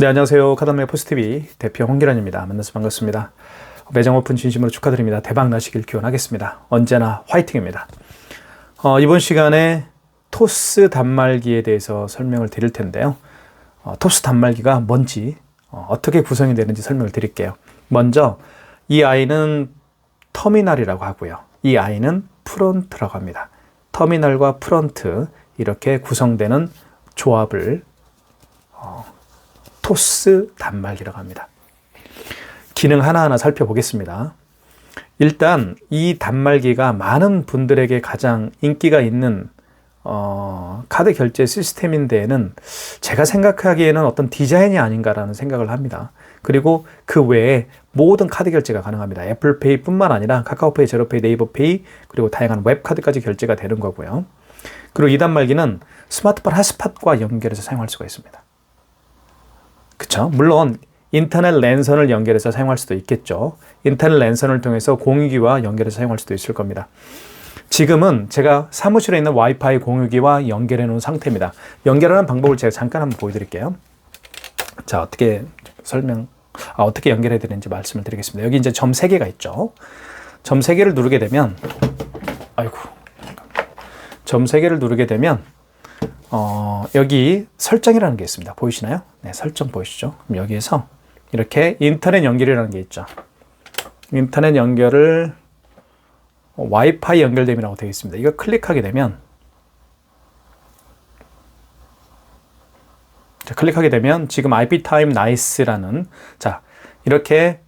네, 안녕하세요. 카드메 포스TV 대표 홍기란입니다. 만나서 반갑습니다. 매장 오픈 진심으로 축하드립니다. 대박 나시길 기원하겠습니다. 언제나 화이팅입니다. 이번 시간에 토스 단말기에 대해서 설명을 드릴 텐데요. 토스 단말기가 뭔지, 어떻게 구성이 되는지 설명을 드릴게요. 먼저 이 아이는 터미널이라고 하고요. 이 아이는 프론트라고 합니다. 터미널과 프론트 이렇게 구성되는 조합을 토스 단말기라고 합니다. 기능 하나하나 살펴보겠습니다. 일단 이 단말기가 많은 분들에게 가장 인기가 있는 카드 결제 시스템인 데에는 제가 생각하기에는 어떤 디자인이 아닌가라는 생각을 합니다. 그리고 그 외에 모든 카드 결제가 가능합니다. 애플페이 뿐만 아니라 카카오페이, 제로페이, 네이버페이, 그리고 다양한 웹카드까지 결제가 되는 거고요. 그리고 이 단말기는 스마트폰 핫스팟과 연결해서 사용할 수가 있습니다. 그쵸? 물론 인터넷 랜선을 연결해서 사용할 수도 있겠죠. 인터넷 랜선을 통해서 공유기와 연결해서 사용할 수도 있을 겁니다. 지금은 제가 사무실에 있는 와이파이 공유기와 연결해 놓은 상태입니다. 연결하는 방법을 제가 잠깐 한번 보여드릴게요. 자, 어떻게 연결해야 되는지 말씀을 드리겠습니다. 여기 이제 점 3개가 있죠. 점 3개를 누르게 되면, 점 3개를 누르게 되면, 여기 설정이라는 게 있습니다. 보이시나요? 네, 설정 보이시죠? 그럼 여기에서 이렇게 인터넷 연결이라는 게 있죠. 인터넷 연결을 와이파이 연결됨이라고 되어 있습니다. 이거 클릭하게 되면, 자, 클릭하게 되면 지금 IPTime Nice라는, 자, 이렇게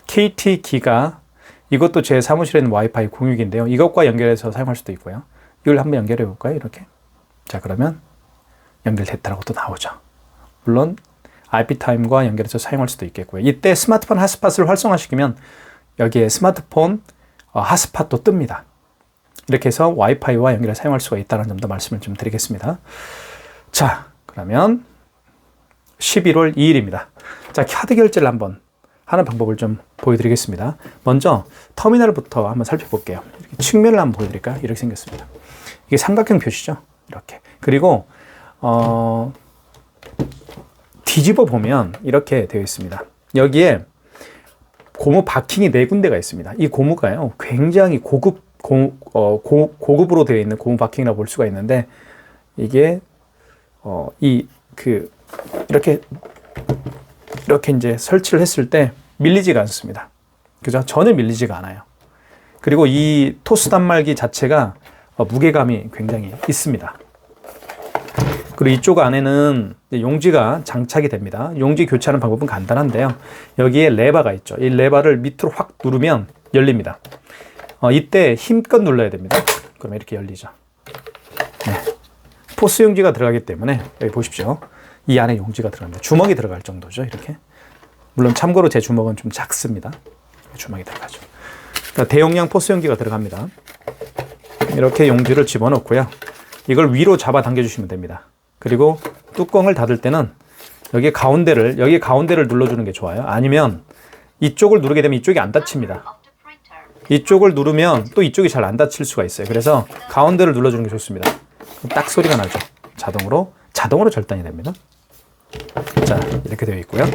KT 기가, 이것도 제 사무실에 있는 와이파이 공유기인데요. 이것과 연결해서 사용할 수도 있고요. 이걸 한번 연결해 볼까요? 이렇게. 자, 그러면 연결됐다라고 또 나오죠. 물론 IPTime과 연결해서 사용할 수도 있겠고요. 이때 스마트폰 핫스팟을 활성화시키면 여기에 스마트폰 핫스팟도 뜹니다. 이렇게 해서 와이파이와 연결해서 사용할 수가 있다는 점도 말씀을 좀 드리겠습니다. 자, 그러면 11월 2일입니다. 자, 카드 결제를 한번 하는 방법을 좀 보여드리겠습니다. 먼저 터미널부터 한번 살펴볼게요. 이렇게 측면을 한번 보여드릴까요? 이렇게 생겼습니다. 이게 삼각형 표시죠. 이렇게. 그리고 뒤집어 보면 이렇게 되어 있습니다. 여기에 고무 바킹이 4군데가 있습니다. 이 고무가요, 굉장히 고급으로 되어 있는 고무 바킹이라고 볼 수가 있는데, 이게 이렇게 이제 설치를 했을 때 밀리지가 않습니다. 그죠? 전혀 밀리지가 않아요. 그리고 이 토스 단말기 자체가 무게감이 굉장히 있습니다. 그리고 이쪽 안에는 용지가 장착이 됩니다. 용지 교체하는 방법은 간단한데요. 여기에 레버가 있죠. 이 레버를 밑으로 확 누르면 열립니다. 이때 힘껏 눌러야 됩니다. 그러면 이렇게 열리죠. 네. 포스 용지가 들어가기 때문에 여기 보십시오. 이 안에 용지가 들어갑니다. 주먹이 들어갈 정도죠. 이렇게. 물론 참고로 제 주먹은 좀 작습니다. 주먹이 들어가죠. 그러니까 대용량 포스 용기가 들어갑니다. 이렇게 용지를 집어넣고요. 이걸 위로 잡아 당겨주시면 됩니다. 그리고 뚜껑을 닫을 때는 여기 가운데를 눌러주는 게 좋아요. 아니면 이쪽을 누르게 되면 이쪽이 안 닫힙니다. 이쪽을 누르면 또 이쪽이 잘 안 닫힐 수가 있어요. 그래서 가운데를 눌러주는 게 좋습니다. 딱 소리가 나죠. 자동으로 절단이 됩니다. 자, 이렇게 되어 있고요.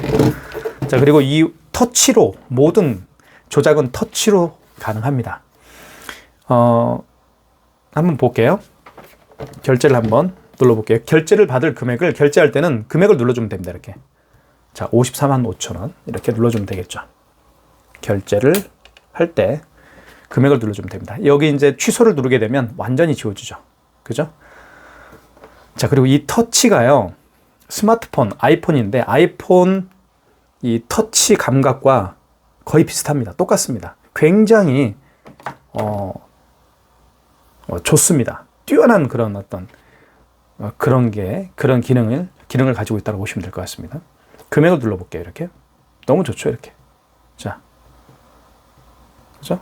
자, 그리고 이 터치로, 모든 조작은 터치로 가능합니다. 한번 볼게요. 결제를 한번 눌러볼게요. 결제를 받을 금액을, 결제할 때는 금액을 눌러주면 됩니다. 이렇게. 자, 54만 5천 원. 이렇게 눌러주면 되겠죠. 결제를 할 때 금액을 눌러주면 됩니다. 여기 이제 취소를 누르게 되면 완전히 지워지죠. 그죠? 자, 그리고 이 터치가요, 스마트폰, 아이폰인데, 아이폰 이 터치 감각과 거의 비슷합니다. 똑같습니다. 굉장히, 좋습니다. 뛰어난 그런 어떤, 그런 기능을 가지고 있다고 보시면 될 것 같습니다. 금액을 눌러볼게요. 이렇게. 너무 좋죠. 이렇게. 자. 그죠?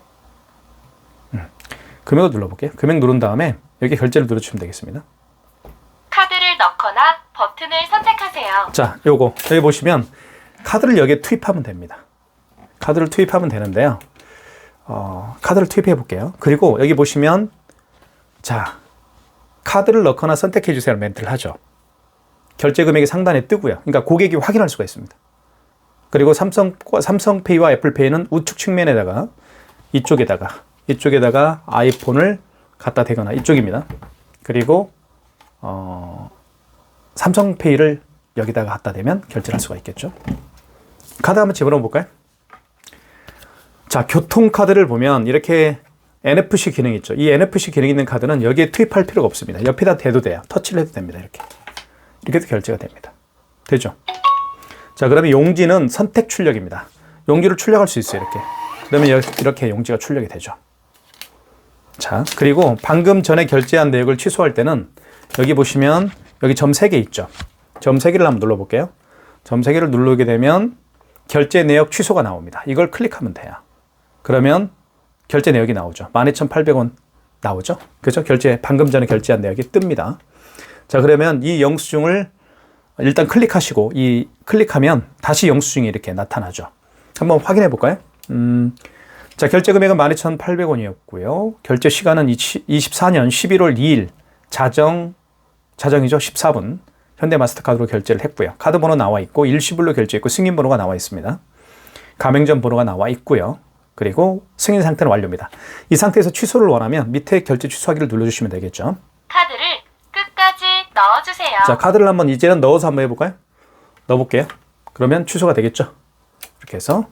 금액을 눌러볼게요. 금액 누른 다음에 여기 결제를 눌러주시면 되겠습니다. 카드를 넣거나 버튼을 선택하세요. 자, 여기 보시면 카드를 여기에 투입하면 됩니다. 카드를 투입하면 되는데요. 카드를 투입해 볼게요. 그리고 여기 보시면, 자, 카드를 넣거나 선택해 주세요 멘트를 하죠. 결제 금액이 상단에 뜨고요. 그러니까 고객이 확인할 수가 있습니다. 그리고 삼성페이와 애플페이는 우측 측면에다가 이쪽에다가 아이폰을 갖다 대거나 이쪽입니다. 그리고 삼성페이를 여기다가 갖다 대면 결제를 할 수가 있겠죠. 카드 한번 집어넣어 볼까요? 자, 교통카드를 보면 이렇게 NFC 기능이 있죠. 이 NFC 기능이 있는 카드는 여기에 투입할 필요가 없습니다. 옆에다 대도 돼요. 터치를 해도 됩니다. 이렇게도 결제가 됩니다. 되죠? 자, 그러면 용지는 선택 출력입니다. 용지를 출력할 수 있어요. 그러면 이렇게 용지가 출력이 되죠. 자, 그리고 방금 전에 결제한 내역을 취소할 때는 여기 보시면 여기 점 3개 있죠. 점 3개를 한번 눌러볼게요. 점 3개를 누르게 되면 결제 내역 취소가 나옵니다. 이걸 클릭하면 돼요. 그러면 결제 내역이 나오죠. 12,800원 나오죠. 그죠? 방금 전에 결제한 내역이 뜹니다. 자, 그러면 이 영수증을 일단 클릭하시고 클릭하면 다시 영수증이 이렇게 나타나죠. 한번 확인해 볼까요? 자, 결제 금액은 12,800원이었고요. 결제 시간은 24년 11월 2일 자정이죠. 14분. 현대마스터카드로 결제를 했고요. 카드 번호 나와 있고 일시불로 결제했고 승인 번호가 나와 있습니다. 가맹점 번호가 나와 있고요. 그리고 승인 상태는 완료입니다. 이 상태에서 취소를 원하면 밑에 결제 취소하기를 눌러주시면 되겠죠. 카드를 끝까지 넣어주세요. 자, 카드를 이제는 넣어서 한번 해볼까요? 넣어볼게요. 그러면 취소가 되겠죠. 이렇게 해서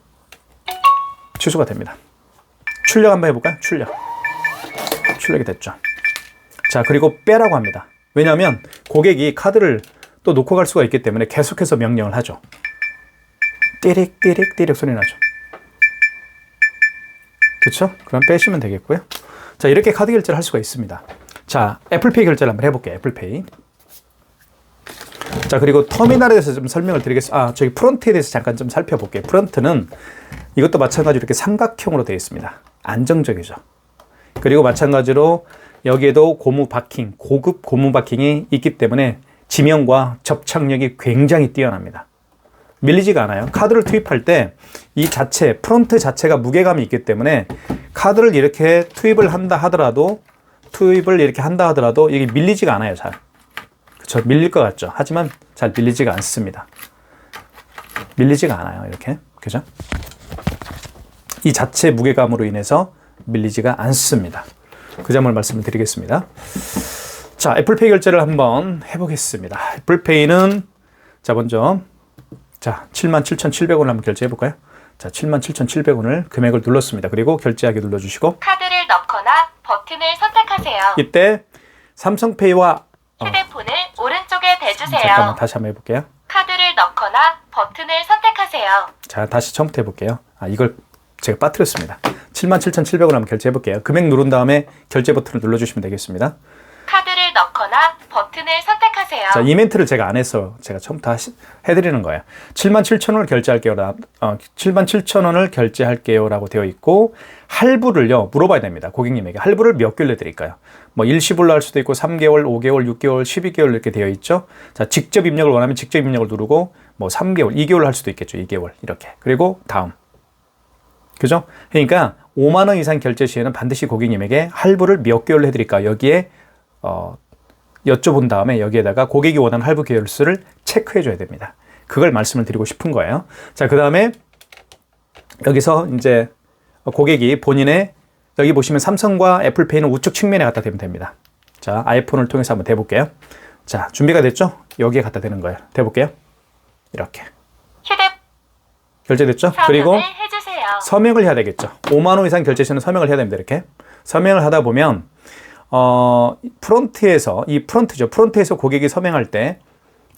취소가 됩니다. 출력 한번 해볼까요? 출력이 됐죠. 자, 그리고 빼라고 합니다. 왜냐하면 고객이 카드를 또 놓고 갈 수가 있기 때문에 계속해서 명령을 하죠. 띠릭 소리 나죠. 그렇죠? 그럼 빼시면 되겠고요. 자, 이렇게 카드 결제를 할 수가 있습니다. 자, 애플페이 결제를 한번 해볼게요. 애플페이. 자, 그리고 터미널에 대해서 좀 설명을 드리겠습니다. 저기 프론트에 대해서 잠깐 좀 살펴볼게요. 프론트는 이것도 마찬가지로 이렇게 삼각형으로 되어 있습니다. 안정적이죠. 그리고 마찬가지로 여기에도 고급 고무 바킹이 있기 때문에 지명과 접착력이 굉장히 뛰어납니다. 밀리지가 않아요. 카드를 투입할 때 이 프론트 자체가 무게감이 있기 때문에 카드를 이렇게 투입을 한다 하더라도 이게 밀리지가 않아요. 잘. 그렇죠? 밀릴 것 같죠? 하지만 잘 밀리지가 않습니다. 밀리지가 않아요. 이렇게. 그죠? 이 자체 무게감으로 인해서 밀리지가 않습니다. 그 점을 말씀을 드리겠습니다. 자, 애플페이 결제를 한번 해보겠습니다. 애플페이는 먼저 77,700원을 한번 결제해 볼까요? 자, 77,700원을 금액을 눌렀습니다. 그리고 결제하기 눌러주시고 카드를 넣거나 버튼을 선택하세요. 이때 삼성페이와 휴대폰을 오른쪽에 대주세요. 잠깐만 다시 한번 해볼게요. 카드를 넣거나 버튼을 선택하세요. 자, 다시 처음부터 해볼게요. 이걸 제가 빠뜨렸습니다. 77,700원 한번 결제해 볼게요. 금액 누른 다음에 결제 버튼을 눌러주시면 되겠습니다. 카드를 넣거나 버튼을 선택하세요. 자, 이 멘트를 제가 안 해서 제가 처음부터 해드리는 거예요. 77,000원을 결제할게요. 77,000원을 결제할게요. 라고 되어 있고, 할부를요, 물어봐야 됩니다. 고객님에게. 할부를 몇 개월 내드릴까요? 일시불로 할 수도 있고, 3개월, 5개월, 6개월, 12개월 이렇게 되어 있죠. 자, 직접 입력을 원하면 직접 입력을 누르고, 3개월, 2개월 할 수도 있겠죠. 2개월. 이렇게. 그리고 다음. 그죠? 그러니까 5만 원 이상 결제 시에는 반드시 고객님에게 할부를 몇 개월로 해드릴까? 여기에 여쭤본 다음에 여기에다가 고객이 원하는 할부 개월수를 체크해 줘야 됩니다. 그걸 말씀을 드리고 싶은 거예요. 자, 그 다음에 여기서 이제 고객이 본인의 여기 보시면 삼성과 애플페이는 우측 측면에 갖다 대면 됩니다. 자, 아이폰을 통해서 한번 대볼게요. 자, 준비가 됐죠? 여기에 갖다 대는 거예요. 대볼게요. 이렇게. 결제됐죠? 그리고 해주세요. 서명을 해야 되겠죠. 5만 원 이상 결제 시에는 서명을 해야 됩니다. 이렇게. 서명을 하다 보면 프론트에서 프론트에서 고객이 서명할 때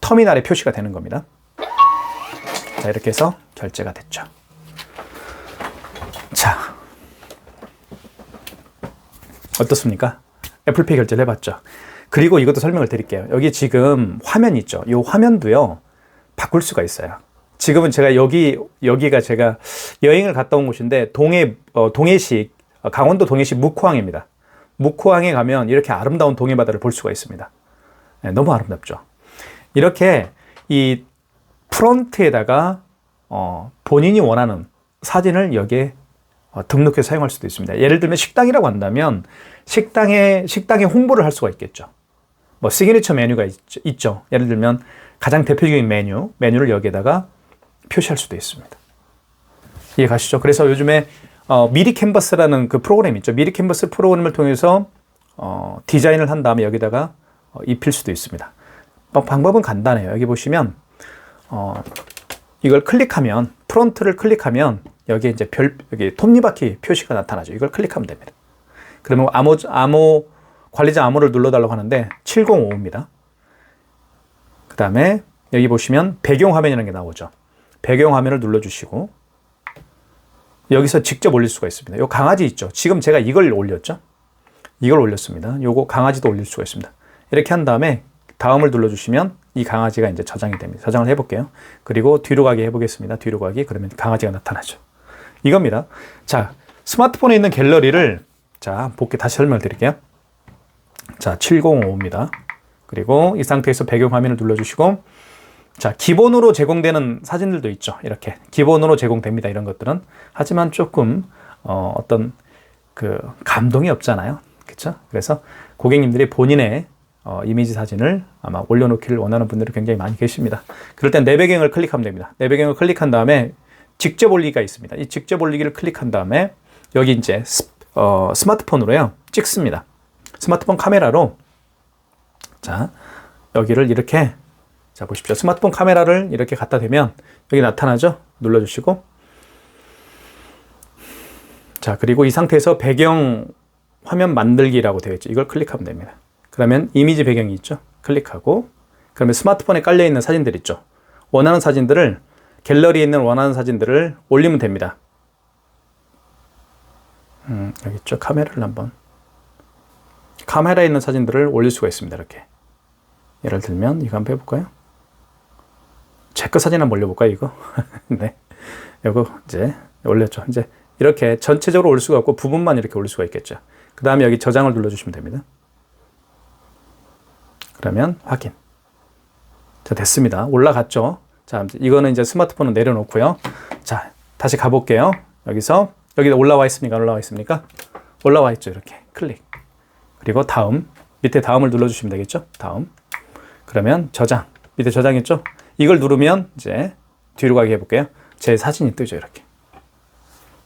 터미널에 표시가 되는 겁니다. 자, 이렇게 해서 결제가 됐죠. 자, 어떻습니까? 애플페이 결제를 해봤죠. 그리고 이것도 설명을 드릴게요. 여기 지금 화면 있죠. 이 화면도요, 바꿀 수가 있어요. 지금은 제가 여기가 제가 여행을 갔다 온 곳인데 동해시 강원도 동해시 묵호항입니다. 묵호항에 가면 이렇게 아름다운 동해바다를 볼 수가 있습니다. 네, 너무 아름답죠. 이렇게 이 프론트에다가 본인이 원하는 사진을 여기에 등록해서 사용할 수도 있습니다. 예를 들면 식당이라고 한다면 식당에 홍보를 할 수가 있겠죠. 시그니처 메뉴가 있죠. 예를 들면 가장 대표적인 메뉴를 여기에다가 표시할 수도 있습니다. 이해 가시죠? 그래서 요즘에 미리 캔버스라는 그 프로그램 있죠. 미리 캔버스 프로그램을 통해서 디자인을 한 다음에 여기다가 입힐 수도 있습니다. 방법은 간단해요. 여기 보시면 이걸 클릭하면 프론트를 클릭하면 여기에 이제 여기 톱니바퀴 표시가 나타나죠. 이걸 클릭하면 됩니다. 그러면 관리자 암호를 눌러달라고 하는데 705입니다. 그 다음에 여기 보시면 배경화면이라는 게 나오죠. 배경화면을 눌러주시고 여기서 직접 올릴 수가 있습니다. 요 강아지 있죠. 지금 제가 이걸 올렸죠. 이걸 올렸습니다. 요거 강아지도 올릴 수가 있습니다. 이렇게 한 다음에 다음을 눌러주시면 이 강아지가 이제 저장이 됩니다. 저장을 해볼게요. 그리고 뒤로 가기 해보겠습니다. 뒤로 가기. 그러면 강아지가 나타나죠. 이겁니다. 자, 스마트폰에 있는 갤러리를 자, 볼게 다시 설명을 드릴게요. 자, 705입니다. 그리고 이 상태에서 배경화면을 눌러주시고 자, 기본으로 제공되는 사진들도 있죠. 이렇게 기본으로 제공됩니다. 이런 것들은. 하지만 조금 어떤 그 감동이 없잖아요. 그렇죠? 그래서 고객님들이 본인의 이미지 사진을 아마 올려놓기를 원하는 분들이 굉장히 많이 계십니다. 그럴 땐 내 배경을 클릭하면 됩니다. 내 배경을 클릭한 다음에 직접 올리기가 있습니다. 이 직접 올리기를 클릭한 다음에 여기 이제 스마트폰으로요 찍습니다. 스마트폰 카메라로 자 여기를 이렇게 자 보십시오. 스마트폰 카메라를 이렇게 갖다 대면 여기 나타나죠. 눌러주시고 자 그리고 이 상태에서 배경 화면 만들기라고 되어 있죠. 이걸 클릭하면 됩니다. 그러면 이미지 배경이 있죠. 클릭하고 그러면 스마트폰에 깔려 있는 사진들 있죠. 원하는 사진들을 갤러리에 있는 원하는 사진들을 올리면 됩니다. 여기 있죠. 카메라를 한번 카메라에 있는 사진들을 올릴 수가 있습니다. 이렇게 예를 들면 이거 한번 해볼까요? 제 거 사진 한번 올려볼까요? 이거 네, 이거 이제 올렸죠. 이제 이렇게 전체적으로 올 수가 없고 부분만 이렇게 올릴 수가 있겠죠. 그 다음에 여기 저장을 눌러주시면 됩니다. 그러면 확인. 자 됐습니다. 올라갔죠. 자 이거는 이제 스마트폰을 내려놓고요. 자 다시 가볼게요. 여기서 여기 올라와 있습니까? 올라와 있습니까? 올라와 있죠. 이렇게 클릭. 그리고 다음 밑에 다음을 눌러주시면 되겠죠. 다음. 그러면 저장. 밑에 저장했죠. 이걸 누르면 이제 뒤로 가게 해볼게요. 제 사진이 뜨죠.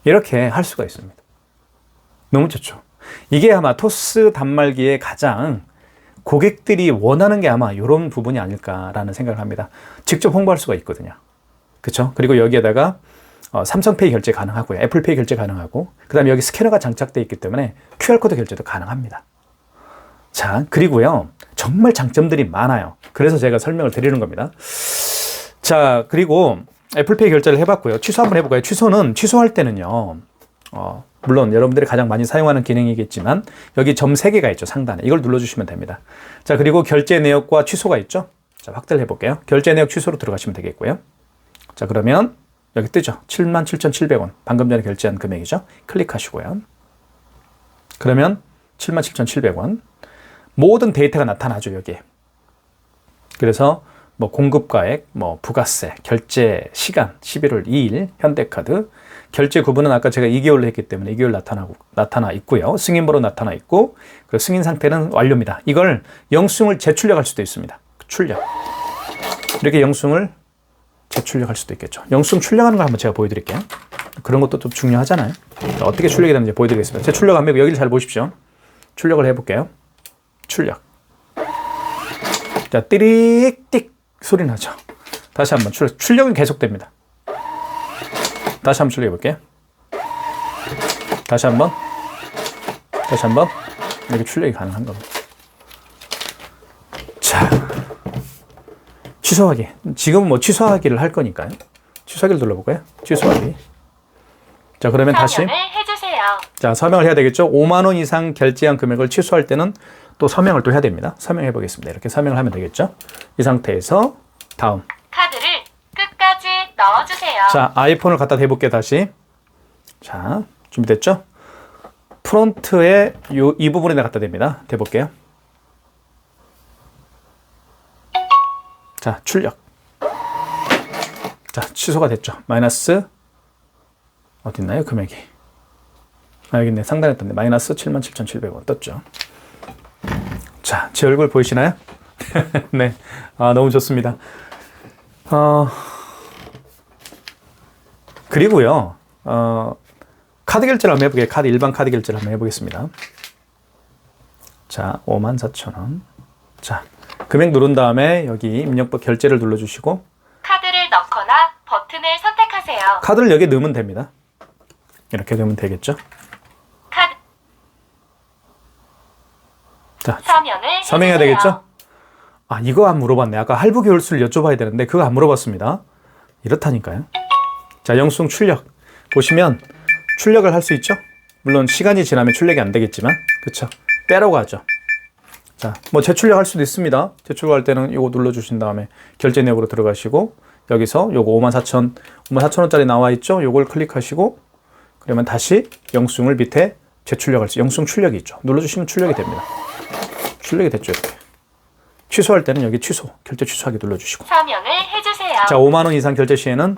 이렇게 할 수가 있습니다. 너무 좋죠. 이게 아마 토스 단말기의 가장 고객들이 원하는 게 아마 이런 부분이 아닐까라는 생각을 합니다. 직접 홍보할 수가 있거든요. 그렇죠? 그리고 여기에다가 삼성페이 결제 가능하고요. 애플페이 결제 가능하고 그 다음에 여기 스캐너가 장착되어 있기 때문에 QR코드 결제도 가능합니다. 자, 그리고요. 정말 장점들이 많아요. 그래서 제가 설명을 드리는 겁니다. 자, 그리고 애플페이 결제를 해봤고요. 취소 한번 해볼까요? 취소는 취소할 때는요. 물론 여러분들이 가장 많이 사용하는 기능이겠지만 여기 점 3개가 있죠. 상단에. 이걸 눌러주시면 됩니다. 자, 그리고 결제 내역과 취소가 있죠. 자, 확대를 해볼게요. 결제 내역 취소로 들어가시면 되겠고요. 자, 그러면 여기 뜨죠. 77,700원. 방금 전에 결제한 금액이죠. 클릭하시고요. 그러면 77,700원. 모든 데이터가 나타나죠. 여기에. 그래서 뭐 공급가액, 뭐 부가세, 결제 시간 11월 2일, 현대카드, 결제 구분은 아까 제가 2개월로 했기 때문에 2개월 나타나 있고요. 승인번호 나타나 있고, 그 승인 상태는 완료입니다. 이걸 영수증을 재출력할 수도 있습니다. 출력. 이렇게 영수증을 재출력할 수도 있겠죠. 영수증 출력하는 걸 한번 제가 보여드릴게요. 그런 것도 좀 중요하잖아요. 어떻게 출력이 되는지 보여드리겠습니다. 재출력하면 여기를 잘 보십시오. 출력을 해볼게요. 출력. 자, 띠릭 소리 나죠. 다시 한번 출력은 계속됩니다. 다시 한번 출력해 볼게요. 다시 한번 이렇게 출력이 가능한 겁니다. 자, 취소하기. 지금은 뭐 취소하기를 할 거니까요. 취소하기를 눌러볼까요? 취소하기. 자, 그러면 다시 서명을 해주세요. 자, 서명을 해야 되겠죠. 5만 원 이상 결제한 금액을 취소할 때는 또 서명을 또 해야 됩니다. 서명해 보겠습니다. 이렇게 서명을 하면 되겠죠. 이 상태에서 다음. 카드를 끝까지 넣어주세요. 자, 아이폰을 갖다 대볼게요. 다시. 자, 준비됐죠? 프론트에 이 부분에 갖다 댑니다. 대볼게요. 자, 출력. 자, 취소가 됐죠. 마이너스 어디 있나요? 금액이. 아, 여기 있네. 상단에 떴네. 마이너스 77,700원 떴죠. 자, 제 얼굴 보이시나요? 네. 아, 너무 좋습니다. 그리고요, 카드 결제를 한번 해보게. 일반 카드 결제를 한번 해보겠습니다. 자, 54,000원. 자, 금액 누른 다음에 여기 입력법 결제를 눌러주시고 카드를 넣거나 버튼을 선택하세요. 카드를 여기 넣으면 됩니다. 이렇게 넣으면 되겠죠. 카드 자, 서명을 서명해야 해주세요. 되겠죠? 아, 이거 안 물어봤네. 아까 할부 개월수를 여쭤봐야 되는데 그거 안 물어봤습니다. 이렇다니까요. 자, 영수증 출력. 보시면 출력을 할 수 있죠? 물론 시간이 지나면 출력이 안 되겠지만, 그쵸? 빼라고 하죠. 자, 뭐 재출력할 수도 있습니다. 재출력할 때는 이거 눌러주신 다음에 결제 내역으로 들어가시고 여기서 요거 54,000원짜리 나와 있죠? 요걸 클릭하시고 그러면 다시 영수증을 밑에 재출력할 수, 영수증 출력이 있죠. 눌러주시면 출력이 됩니다. 출력이 됐죠, 이렇게. 취소할 때는 여기 취소, 결제 취소하기 눌러주시고. 서명을 해주세요. 자, 5만 원 이상 결제 시에는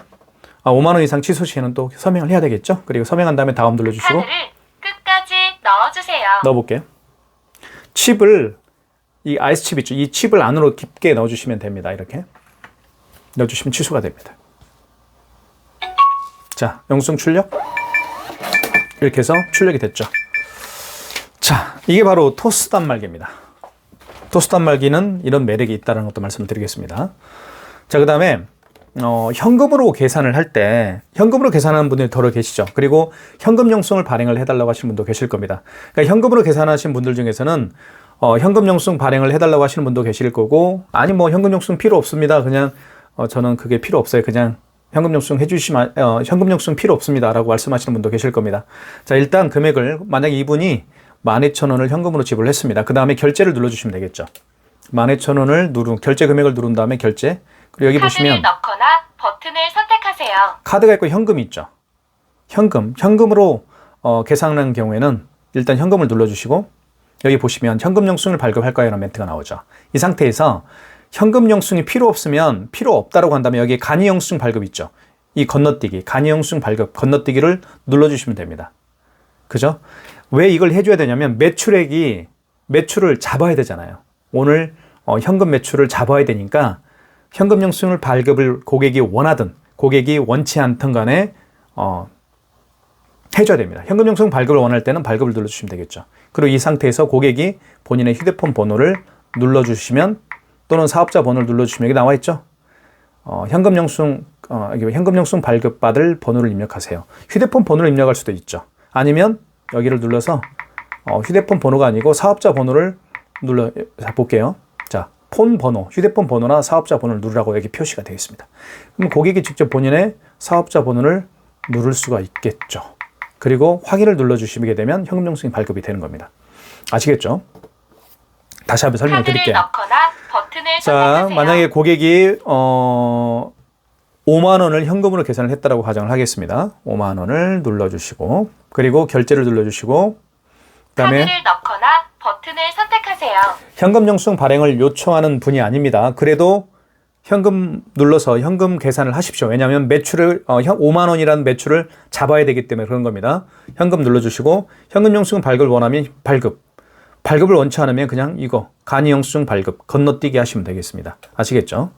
5만 원 이상 취소 시에는 또 서명을 해야 되겠죠? 그리고 서명한 다음에 다음 눌러주시고 카드를 끝까지 넣어주세요. 넣어볼게요. 칩을 이 아이스 칩 있죠? 이 칩을 안으로 깊게 넣어주시면 됩니다. 이렇게 넣어주시면 취소가 됩니다. 자, 영수증 출력 이렇게 해서 출력이 됐죠. 자, 이게 바로 토스 단말기입니다. 토스 단말기는 이런 매력이 있다는 것도 말씀을 드리겠습니다. 자, 그 다음에 현금으로 계산을 할 때 현금으로 계산하는 분들이 더러 계시죠. 그리고 현금 영수증을 발행을 해달라고 하시는 분도 계실 겁니다. 그러니까 현금으로 계산하신 분들 중에서는 현금 영수증 발행을 해달라고 하시는 분도 계실 거고, 아니 뭐 현금 영수증 필요 없습니다. 그냥 저는 그게 필요 없어요. 그냥 현금 영수증 해주시면 현금 영수증 필요 없습니다라고 말씀하시는 분도 계실 겁니다. 자, 일단 금액을 만약 이분이 12,000원을 현금으로 지불을 했습니다. 그 다음에 결제를 눌러주시면 되겠죠. 12,000원을 결제 금액을 누른 다음에 결제. 그리고 여기 카드를 보시면 넣거나 버튼을 선택하세요. 카드가 있고 현금이 있죠. 현금으로 계산하는 경우에는 일단 현금을 눌러주시고 여기 보시면 현금 영수증을 발급할까요? 라는 멘트가 나오죠. 이 상태에서 현금 영수증이 필요 없으면 필요 없다라고 한다면 여기 간이 영수증 발급 있죠. 이 건너뛰기, 간이 영수증 발급, 건너뛰기를 눌러주시면 됩니다. 그죠? 왜 이걸 해줘야 되냐면 매출을 잡아야 되잖아요. 오늘 현금 매출을 잡아야 되니까 현금 영수증을 발급을 고객이 원하든 고객이 원치 않든 간에 해줘야 됩니다. 현금 영수증 발급을 원할 때는 발급을 눌러주시면 되겠죠. 그리고 이 상태에서 고객이 본인의 휴대폰 번호를 눌러주시면 또는 사업자 번호를 눌러주시면 여기 나와 있죠. 현금 영수증 발급받을 번호를 입력하세요. 휴대폰 번호를 입력할 수도 있죠. 아니면 여기를 눌러서 휴대폰 번호가 아니고 사업자 번호를 볼게요. 자, 폰 번호, 휴대폰 번호나 사업자 번호를 누르라고 여기 표시가 되어 있습니다. 그럼 고객이 직접 본인의 사업자 번호를 누를 수가 있겠죠. 그리고 확인을 눌러주시게 되면 현금 영수증이 발급이 되는 겁니다. 아시겠죠? 다시 한번 설명을 드릴게요. 넣거나 버튼을 자, 선택하세요. 만약에 고객이 5만 원을 현금으로 계산을 했다라고 가정을 하겠습니다. 5만 원을 눌러주시고 그리고 결제를 눌러주시고 그다음에 카드를 넣거나 버튼을 선택하세요. 현금 영수증 발행을 요청하는 분이 아닙니다. 그래도 현금 눌러서 현금 계산을 하십시오. 왜냐하면 매출을 5만 원이라는 매출을 잡아야 되기 때문에 그런 겁니다. 현금 눌러주시고 현금 영수증 발급을 원하면 발급을 원치 않으면 그냥 이거 간이 영수증 발급 건너뛰기 하시면 되겠습니다. 아시겠죠?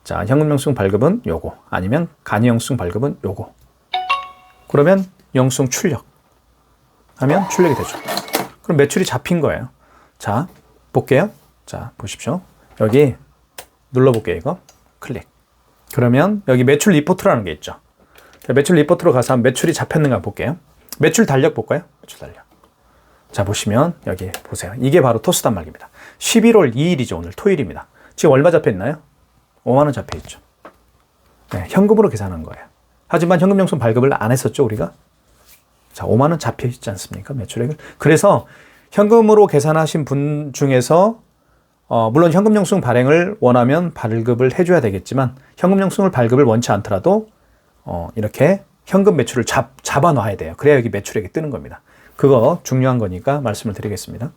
자, 현금 영수증 발급은 요거 아니면 간이 영수증 발급은 요거. 그러면 영수증 출력 하면 출력이 되죠. 그럼 매출이 잡힌 거예요. 자, 볼게요. 자, 보십시오. 여기 눌러볼게요. 이거 클릭. 그러면 여기 매출 리포트라는 게 있죠. 매출 리포트로 가서 매출이 잡혔는가 볼게요. 매출 달력 볼까요? 매출 달력. 자, 보시면 여기 보세요. 이게 바로 토스 단말기입니다. 11월 2일이죠. 오늘 토요일입니다. 지금 얼마 잡혀 있나요? 5만 원 잡혀 있죠. 네, 현금으로 계산한 거예요. 하지만 현금 영수증 발급을 안 했었죠, 우리가? 자, 5만 원 잡혀 있지 않습니까? 매출액을. 그래서 현금으로 계산하신 분 중에서 물론 현금 영수증 발행을 원하면 발급을 해줘야 되겠지만 현금 영수증을 발급을 원치 않더라도 이렇게 현금 매출을 잡아놔야 돼요. 그래야 여기 매출액이 뜨는 겁니다. 그거 중요한 거니까 말씀을 드리겠습니다.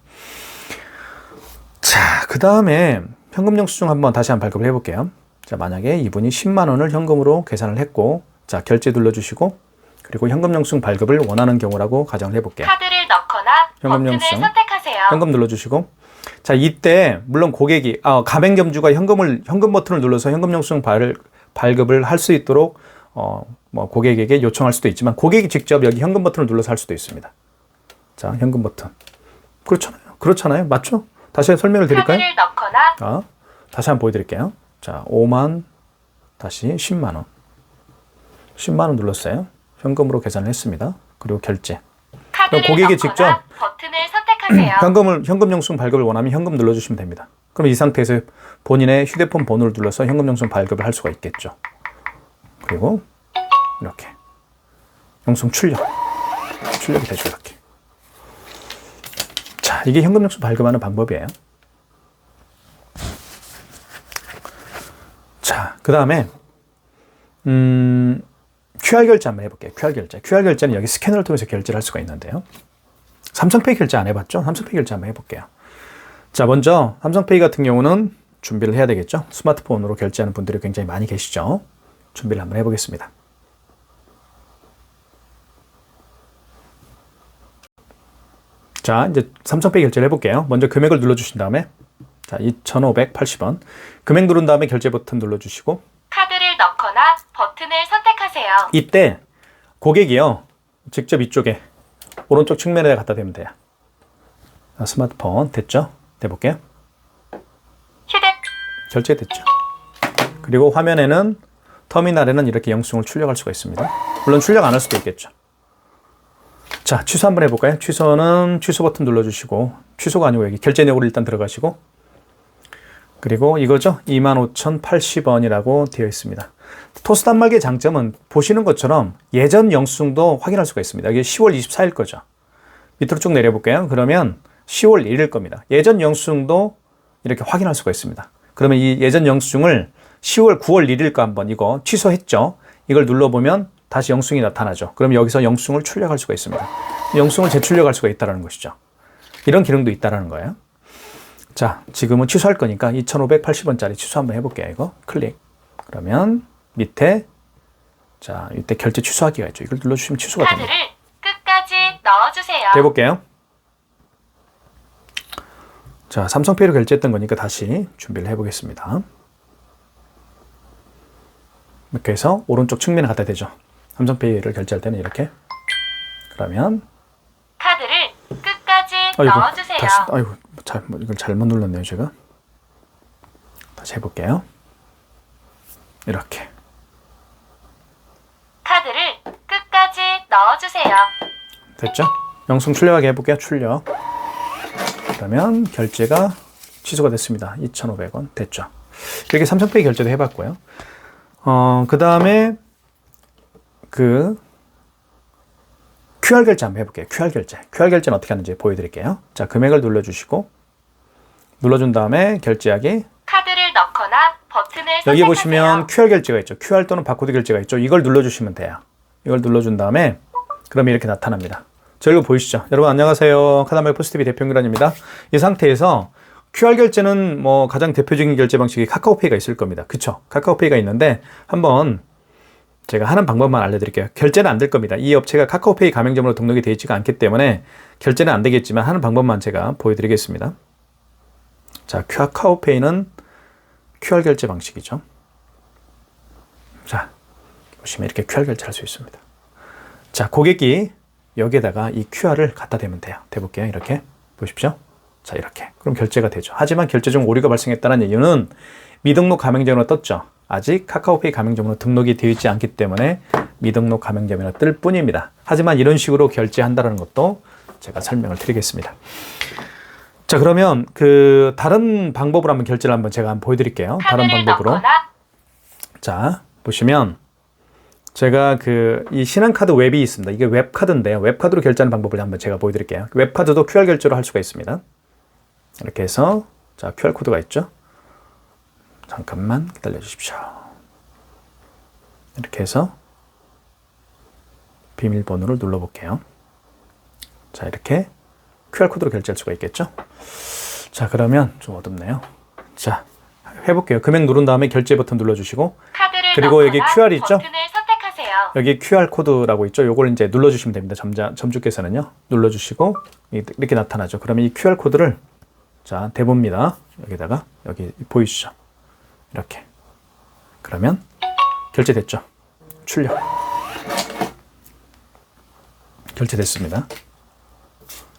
자, 그 다음에 현금 영수증 한번 다시 한번 발급을 해볼게요. 자, 만약에 이분이 10만 원을 현금으로 계산을 했고, 자, 결제 눌러주시고, 그리고 현금 영수증 발급을 원하는 경우라고 가정을 해볼게요. 카드를 넣거나 현금 버튼을 영수증. 선택하세요. 현금 눌러주시고, 자, 이때 물론 고객이 가맹 겸주가 현금 버튼을 눌러서 현금 영수증 발급을 할 수 있도록 뭐 고객에게 요청할 수도 있지만 고객이 직접 여기 현금 버튼을 눌러서 할 수도 있습니다. 자, 현금 버튼. 그렇잖아요. 맞죠? 다시 설명을 드릴까요? 카드를 넣거나 다시 한번 보여드릴게요. 자, 5만 다시 10만 원. 10만 원 눌렀어요. 현금으로 계산을 했습니다. 그리고 결제. 카드를 고객이 넣거나 직접 버튼을 선택하세요. 현금 영수증 발급을 원하면 현금 눌러주시면 됩니다. 그럼 이 상태에서 본인의 휴대폰 번호를 눌러서 현금 영수증 발급을 할 수가 있겠죠. 그리고 이렇게 영수증 출력이 되죠. 이렇게. 자, 이게 현금 영수증 발급하는 방법이에요. 자, 그 다음에 QR 결제 한번 해볼게요. QR 결제는 여기 스캐너를 통해서 결제를 할 수가 있는데요. 삼성페이 결제 안 해봤죠? 삼성페이 결제 한번 해볼게요. 자, 먼저 삼성페이 같은 경우는 준비를 해야 되겠죠? 스마트폰으로 결제하는 분들이 굉장히 많이 계시죠? 준비를 한번 해보겠습니다. 자, 이제 삼성페이 결제를 해볼게요. 먼저 금액을 눌러주신 다음에 자, 2,580원. 금액 누른 다음에 결제 버튼 눌러주시고 카드를 넣거나 버튼을 선택하세요. 이때 고객이요. 직접 이쪽에 오른쪽 측면에 갖다 대면 돼요. 스마트폰 됐죠? 대볼게요. 결제됐죠. 그리고 화면에는 터미널에는 이렇게 영수증을 출력할 수가 있습니다. 물론 출력 안 할 수도 있겠죠. 자, 취소 한번 해볼까요? 취소는 취소 버튼 눌러주시고 취소가 아니고 여기 결제 내역으로 일단 들어가시고 그리고 이거죠. 25,080원이라고 되어 있습니다. 토스 단말기의 장점은 보시는 것처럼 예전 영수증도 확인할 수가 있습니다. 이게 10월 24일 거죠. 밑으로 쭉 내려볼게요. 그러면 10월 1일 겁니다. 예전 영수증도 이렇게 확인할 수가 있습니다. 그러면 이 예전 영수증을 10월 9월 1일 거 한번 이거 취소했죠. 이걸 눌러보면 다시 영수증이 나타나죠. 그럼 여기서 영수증을 출력할 수가 있습니다. 영수증을 재출력할 수가 있다는 것이죠. 이런 기능도 있다는 거예요. 자, 지금은 취소할 거니까 2,580원짜리 취소 한번 해볼게요. 이거 클릭. 그러면 밑에 자, 이때 결제 취소하기가 있죠. 이걸 눌러주시면 취소가 됩니다. 카드를 끝까지 넣어주세요. 해볼게요. 자, 삼성페이로 결제했던 거니까 다시 준비를 해보겠습니다. 이렇게 해서 오른쪽 측면에 갖다 대죠. 삼성페이를 결제할 때는 이렇게. 그러면 카드를 끝까지 넣어주세요. 이걸 잘못 눌렀네요, 제가. 다시 해볼게요. 이렇게. 카드를 끝까지 넣어주세요. 됐죠? 영수증 출력하게 해볼게요. 출력. 그러면 결제가 취소가 됐습니다. 2,500원 됐죠. 이렇게 삼성페이 결제도 해봤고요. 그 다음에 QR 결제 한번 해볼게요. QR 결제는 어떻게 하는지 보여드릴게요. 자, 금액을 눌러주시고 눌러준 다음에 결제하기. 카드를 넣거나 버튼을 선택하세요. 여기 보시면 QR 결제가 있죠. QR 또는 바코드 결제가 있죠. 이걸 눌러주시면 돼요. 이걸 눌러준 다음에 그러면 이렇게 나타납니다. 저 이거 보이시죠? 여러분 안녕하세요. 카다말 포스TV 대표 김기란입니다. 이 상태에서 QR 결제는 뭐 가장 대표적인 결제 방식이 카카오페이가 있을 겁니다. 그쵸? 카카오페이가 있는데 한번 제가 하는 방법만 알려드릴게요. 결제는 안 될 겁니다. 이 업체가 카카오페이 가맹점으로 등록이 되어 있지가 않기 때문에 결제는 안 되겠지만 하는 방법만 제가 보여드리겠습니다. 자, 카카오페이는 QR 결제 방식이죠. 자, 보시면 이렇게 QR 결제를 할 수 있습니다. 자, 고객이 여기에다가 이 QR을 갖다 대면 돼요. 대볼게요. 이렇게 보십시오. 자, 이렇게. 그럼 결제가 되죠. 하지만 결제 중 오류가 발생했다는 이유는 미등록 가맹점으로 떴죠. 아직 카카오페이 가맹점으로 등록이 되어 있지 않기 때문에 미등록 가맹점이라 뜰 뿐입니다. 하지만 이런 식으로 결제한다는 것도 제가 설명을 드리겠습니다. 자, 그러면 다른 방법으로 한번 결제를 한번 제가 한번 보여드릴게요. 다른 방법으로. 넣거나 자, 보시면 제가 이 신한카드 웹이 있습니다. 이게 웹카드인데요. 웹카드로 결제하는 방법을 한번 제가 보여드릴게요. 웹카드도 QR 결제로 할 수가 있습니다. 이렇게 해서 자, QR코드가 있죠. 잠깐만 기다려 주십시오. 이렇게 해서 비밀번호를 눌러볼게요. 자, 이렇게 QR코드로 결제할 수가 있겠죠. 자, 그러면 좀 어둡네요. 자, 해볼게요. 금액 누른 다음에 결제 버튼 눌러주시고 카드를 그리고 여기 넣거나 QR 있죠? 버튼을 선택하세요. 여기 QR코드라고 있죠. 요걸 이제 눌러주시면 됩니다. 점주께서는요. 눌러주시고 이렇게 나타나죠. 그러면 이 QR코드를 자, 대봅니다. 여기다가 여기 보이시죠? 이렇게. 그러면 결제됐죠. 출력. 결제됐습니다.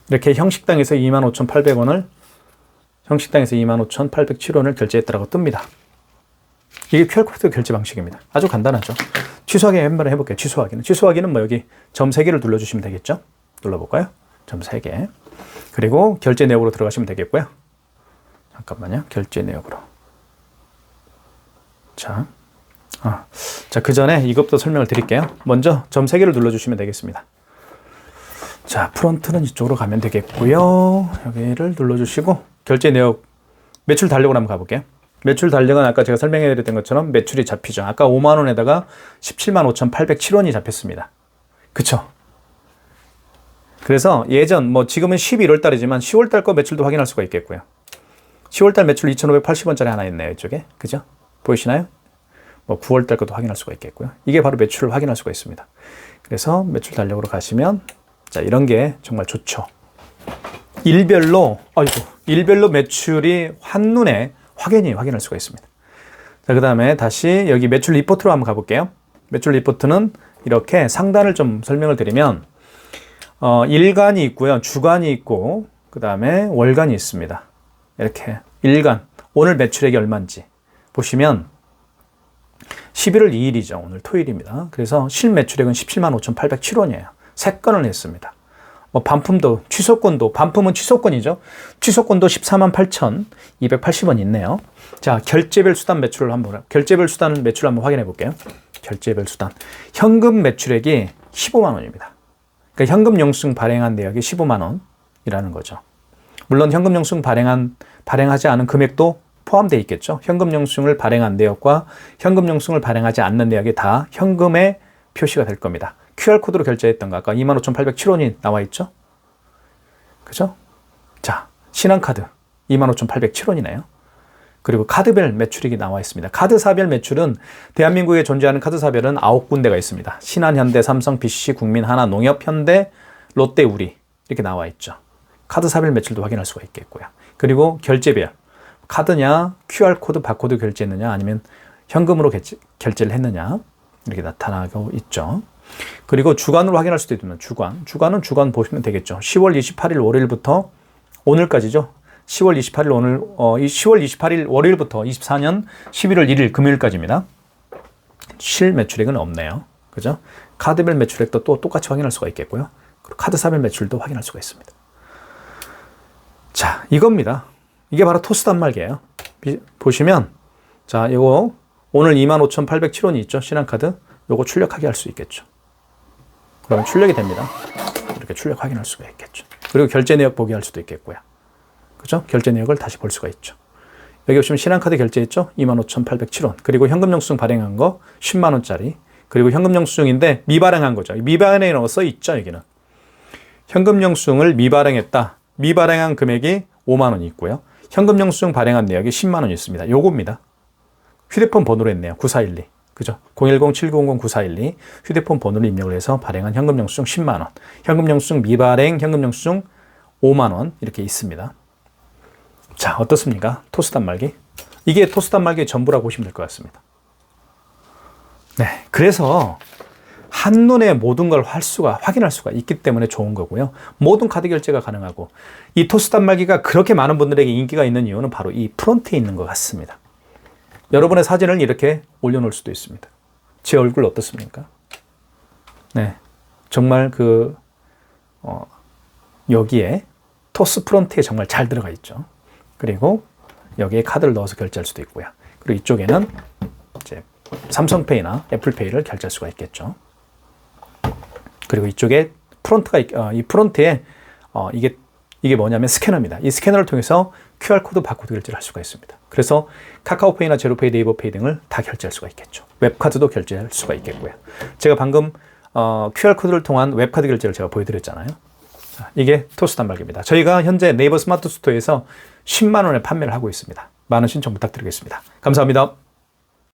이렇게 형식당에서 25,800원을 형식당에서 25,807원을 결제했다라고 뜹니다. 이게 QR코드 결제 방식입니다. 아주 간단하죠. 취소하기 한번 해볼게요. 취소하기는 뭐 여기 점 3개를 눌러주시면 되겠죠. 눌러볼까요? 점 3개. 그리고 결제 내역으로 들어가시면 되겠고요. 잠깐만요. 결제 내역으로. 자, 그 전에 이것부터 설명을 드릴게요. 먼저 점 3개를 눌러주시면 되겠습니다. 자, 프론트는 이쪽으로 가면 되겠고요. 여기를 눌러주시고 결제 내역 매출 달력으로 한번 가볼게요. 매출 달력은 아까 제가 설명해 드렸던 것처럼 매출이 잡히죠. 아까 5만 원에다가 175,807원이 잡혔습니다. 그쵸? 그래서 예전 지금은 11월 달이지만 10월 달 거 매출도 확인할 수가 있겠고요. 10월 달 매출 2,580원짜리 하나 있네요. 이쪽에. 그죠? 보이시나요? 9월 달 것도 확인할 수가 있겠고요. 이게 바로 매출을 확인할 수가 있습니다. 그래서 매출 달력으로 가시면 자, 이런 게 정말 좋죠. 일별로 매출이 한눈에 확인할 수가 있습니다. 자, 그 다음에 다시 여기 매출 리포트로 한번 가볼게요. 매출 리포트는 이렇게 상단을 좀 설명을 드리면, 일간이 있고요. 주간이 있고, 그 다음에 월간이 있습니다. 이렇게 일간, 오늘 매출액이 얼마인지 보시면 11월 2일이죠. 오늘 토요일입니다. 그래서 실매출액은 175,807원이에요. 3건을 했습니다. 반품도 취소권도 반품은 취소권이죠. 취소권도 148,280원 있네요. 자, 결제별 수단 매출을 결제별 수단 매출 한번 확인해 볼게요. 결제별 수단 현금 매출액이 15만 원입니다. 그러니까 현금 영수증 발행한 내역이 15만 원이라는 거죠. 물론 현금 영수증 발행하지 않은 금액도 포함되어 있겠죠. 현금 영수증을 발행한 내역과 현금 영수증을 발행하지 않는 내역이 다 현금에 표시가 될 겁니다. QR코드로 결제했던 거 아까 25,807원이 나와 있죠? 그죠? 자, 신한카드 25,807원이네요. 그리고 카드별 매출액이 나와 있습니다. 카드사별 매출은 대한민국에 존재하는 카드사별은 9군데가 있습니다. 신한, 현대, 삼성, BC, 국민, 하나, 농협, 현대, 롯데, 우리 이렇게 나와 있죠. 카드사별 매출도 확인할 수가 있겠고요. 그리고 결제별 카드냐, QR코드, 바코드 결제했느냐 아니면 현금으로 결제를 했느냐 이렇게 나타나고 있죠. 그리고 주간으로 확인할 수도 있으면 주간은 주간 보시면 되겠죠. 10월 28일 월요일부터 오늘까지죠. 10월 28일 월요일부터 24년 11월 1일 금요일까지입니다. 실 매출액은 없네요. 그죠? 카드별 매출액도 또 똑같이 확인할 수가 있겠고요. 그리고 카드사별 매출도 확인할 수가 있습니다. 자, 이겁니다. 이게 바로 토스 단말기예요. 보시면 자, 이거 오늘 25,807원이 있죠. 신한카드. 요거 출력하게 할 수 있겠죠. 그러면 출력이 됩니다. 이렇게 출력 확인할 수가 있겠죠. 그리고 결제 내역 보기 할 수도 있겠고요. 그죠? 결제 내역을 다시 볼 수가 있죠. 여기 보시면 신한카드 결제했죠? 25,807원. 그리고 현금 영수증 발행한 거 10만 원짜리. 그리고 현금 영수증인데 미발행한 거죠. 미발행이라고 써 있죠, 여기는. 현금 영수증을 미발행했다. 미발행한 금액이 5만 원이 있고요. 현금 영수증 발행한 내역이 10만 원이 있습니다. 요겁니다. 휴대폰 번호로 했네요. 9412. 그죠? 010-7900-9412 휴대폰 번호를 입력을 해서 발행한 현금 영수증 10만 원. 현금 영수증 미발행 현금 영수증 5만 원 이렇게 있습니다. 자, 어떻습니까? 토스 단말기. 이게 토스 단말기의 전부라고 보시면 될 것 같습니다. 네, 그래서 한눈에 모든 걸 확인할 수가 있기 때문에 좋은 거고요. 모든 카드 결제가 가능하고 이 토스 단말기가 그렇게 많은 분들에게 인기가 있는 이유는 바로 이 프론트에 있는 것 같습니다. 여러분의 사진을 이렇게 올려놓을 수도 있습니다. 제 얼굴 어떻습니까? 네, 정말 여기에 토스 프론트에 정말 잘 들어가 있죠. 그리고 여기에 카드를 넣어서 결제할 수도 있고요. 그리고 이쪽에는 이제 삼성페이나 애플페이를 결제할 수가 있겠죠. 그리고 이쪽에 프론트가 이 프론트에 이게 뭐냐면 스캐너입니다. 이 스캐너를 통해서 QR코드, 바코드 결제를 할 수가 있습니다. 그래서 카카오페이나 제로페이, 네이버페이 등을 다 결제할 수가 있겠죠. 웹카드도 결제할 수가 있겠고요. 제가 방금 QR코드를 통한 웹카드 결제를 제가 보여드렸잖아요. 자, 이게 토스 단말기입니다. 저희가 현재 네이버 스마트 스토어에서 10만 원에 판매를 하고 있습니다. 많은 신청 부탁드리겠습니다. 감사합니다.